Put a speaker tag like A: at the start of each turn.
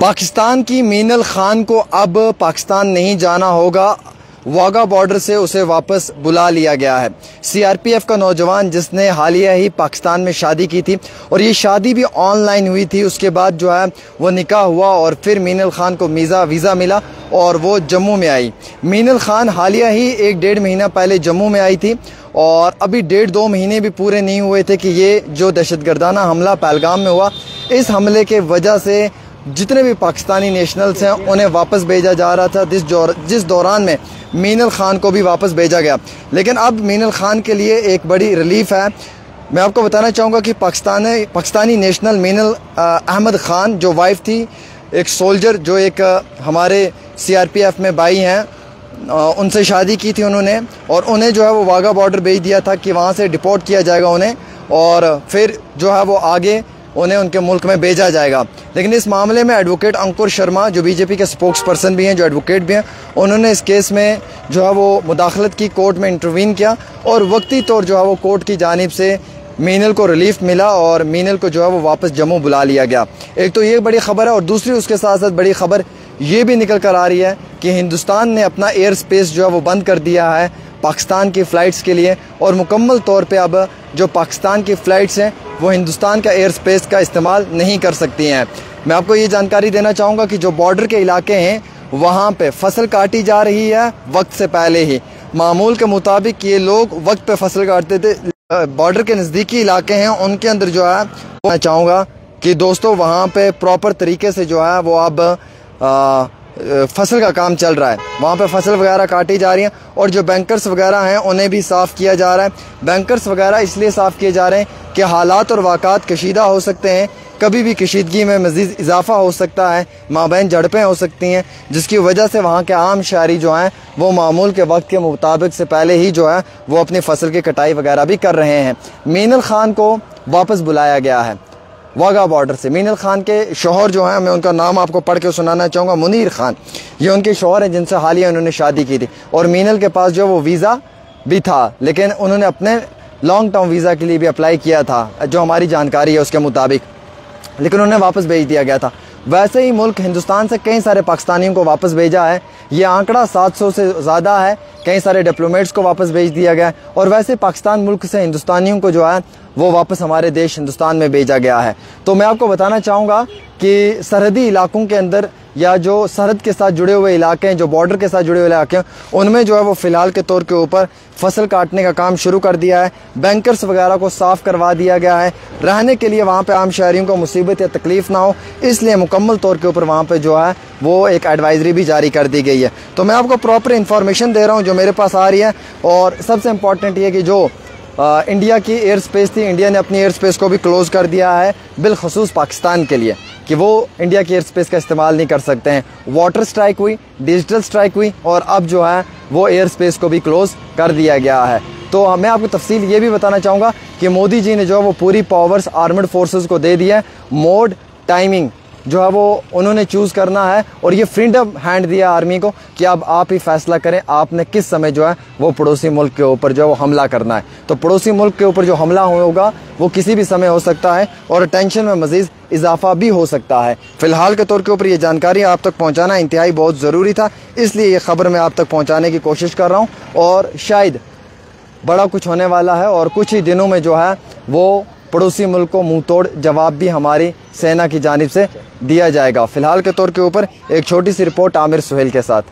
A: पाकिस्तान की मीनल खान को अब पाकिस्तान नहीं जाना होगा। वाघा बॉर्डर से उसे वापस बुला लिया गया है। सीआरपीएफ का नौजवान जिसने हालिया ही पाकिस्तान में शादी की थी और ये शादी भी ऑनलाइन हुई थी, उसके बाद जो है वो निकाह हुआ और फिर मीनल खान को वीज़ा मिला और वो जम्मू में आई। मीनल खान हालिया ही 1-1.5 महीना पहले जम्मू में आई थी और अभी 1.5-2 महीने भी पूरे नहीं हुए थे कि ये जो दहशतगर्दाना हमला पहलगाम में हुआ, इस हमले के वजह से जितने भी पाकिस्तानी नेशनल्स हैं उन्हें वापस भेजा जा रहा था, जिस दौरान में मीनल खान को भी वापस भेजा गया। लेकिन अब मीनल खान के लिए एक बड़ी रिलीफ है। मैं आपको बताना चाहूँगा कि पाकिस्तानी नेशनल मीनल अहमद खान जो वाइफ थी, एक सोल्जर जो एक हमारे सीआरपीएफ में भाई हैं, उनसे शादी की थी उन्होंने और उन्हें जो है वो वाघा बॉर्डर भेज दिया था कि वहाँ से डिपोर्ट किया जाएगा उन्हें और फिर जो है वो आगे उन्हें उनके मुल्क में भेजा जाएगा। लेकिन इस मामले में एडवोकेट अंकुर शर्मा जो बीजेपी के स्पोक्स पर्सन भी हैं, जो एडवोकेट भी हैं, उन्होंने इस केस में जो है वो मुदाखलत की, कोर्ट में इंटरवीन किया और वक्ती तौर जो है वो कोर्ट की जानिब से मीनल को रिलीफ मिला और मीनल को जो है वो वापस जम्मू बुला लिया गया। एक तो ये बड़ी खबर है और दूसरी उसके साथ साथ बड़ी खबर ये भी निकल कर आ रही है कि हिंदुस्तान ने अपना एयर स्पेस जो है वो बंद कर दिया है पाकिस्तान की फ़्लाइट्स के लिए और मुकम्मल तौर पे अब जो पाकिस्तान की फ़्लाइट्स हैं वो हिंदुस्तान का एयर स्पेस का इस्तेमाल नहीं कर सकती हैं। मैं आपको ये जानकारी देना चाहूँगा कि जो बॉर्डर के इलाके हैं वहाँ पे फसल काटी जा रही है वक्त से पहले ही। मामूल के मुताबिक ये लोग वक्त पे फसल काटते थे। बॉर्डर के नज़दीकी इलाके हैं उनके अंदर जो है मैं चाहूँगा कि दोस्तों वहाँ पे प्रॉपर तरीके से जो है वो अब फसल का काम चल रहा है। वहाँ पे फसल वगैरह काटी जा रही हैं और जो बैंकर्स वगैरह हैं उन्हें भी साफ़ किया जा रहा है। बैंकर्स वगैरह इसलिए साफ़ किए जा रहे हैं कि हालात और वाक़ात कशीदा हो सकते हैं, कभी भी कशीदगी में मज़ीद इजाफा हो सकता है, माबैन झड़पें हो सकती हैं, जिसकी वजह से वहाँ के आम शहरी जो हैं वो मामूल के वक्त के मुताबिक से पहले ही जो है वो अपनी फसल की कटाई वगैरह भी कर रहे हैं। मीनल खान को वापस बुलाया गया है वाघा बॉर्डर से। मीनल खान के शौहर जो हैं, मैं उनका नाम आपको पढ़ के सुनाना चाहूँगा, मुनीर खान, ये उनके शौहर हैं जिनसे हालिया उन्होंने शादी की थी और मीनल के पास जो वो वीज़ा भी था, लेकिन उन्होंने अपने लॉन्ग टर्म वीज़ा के लिए भी अप्लाई किया था जो हमारी जानकारी है उसके मुताबिक, लेकिन उन्हें वापस भेज दिया गया था। वैसे ही मुल्क हिंदुस्तान से कई सारे पाकिस्तानियों को वापस भेजा है, ये आंकड़ा 700 से ज़्यादा है। कई सारे डिप्लोमेट्स को वापस भेज दिया गया है और वैसे पाकिस्तान मुल्क से हिंदुस्तानियों को जो है वो वापस हमारे देश हिंदुस्तान में भेजा गया है। तो मैं आपको बताना चाहूँगा कि सरहदी इलाकों के अंदर या जो सरहद के साथ जुड़े हुए इलाके हैं, जो बॉर्डर के साथ जुड़े हुए इलाके हैं, उनमें जो है वो फ़िलहाल के तौर के ऊपर फसल काटने का काम शुरू कर दिया है। बैंकर्स वगैरह को साफ़ करवा दिया गया है रहने के लिए, वहाँ पे आम शहरियों को मुसीबत या तकलीफ़ ना हो, इसलिए मुकम्मल तौर के ऊपर वहाँ पे जो है वो एक एडवाइज़री भी जारी कर दी गई है। तो मैं आपको प्रॉपर इन्फॉर्मेशन दे रहा हूँ जो मेरे पास आ रही है और सबसे इम्पॉर्टेंट ये कि जो इंडिया की एयर स्पेस थी, इंडिया ने अपनी एयर स्पेस को भी क्लोज़ कर दिया है बिलखसूस पाकिस्तान के लिए कि वो इंडिया की एयर स्पेस का इस्तेमाल नहीं कर सकते हैं। वाटर स्ट्राइक हुई, डिजिटल स्ट्राइक हुई और अब जो है वो एयर स्पेस को भी क्लोज़ कर दिया गया है। तो मैं आपको तफसील ये भी बताना चाहूँगा कि मोदी जी ने जो है वो पूरी पावर्स आर्मड फोर्सेस को दे दिया है। मोड टाइमिंग जो है वो उन्होंने चूज़ करना है और ये फ्रीडम हैंड दिया आर्मी को कि अब आप ही फैसला करें आपने किस समय जो है वो पड़ोसी मुल्क के ऊपर जो है वो हमला करना है। तो पड़ोसी मुल्क के ऊपर जो हमला होगा वो किसी भी समय हो सकता है और टेंशन में मज़ीद इजाफा भी हो सकता है। फ़िलहाल के तौर के ऊपर ये जानकारी आप तक पहुँचाना इंतहाई बहुत ज़रूरी था, इसलिए ये ख़बर मैं आप तक पहुँचाने की कोशिश कर रहा हूँ और शायद बड़ा कुछ होने वाला है और कुछ ही दिनों में जो है वो पड़ोसी मुल्क को मुंह तोड़ जवाब भी हमारी सेना की जानिब से दिया जाएगा। फ़िलहाल के तौर के ऊपर एक छोटी सी रिपोर्ट आमिर सुहेल के साथ।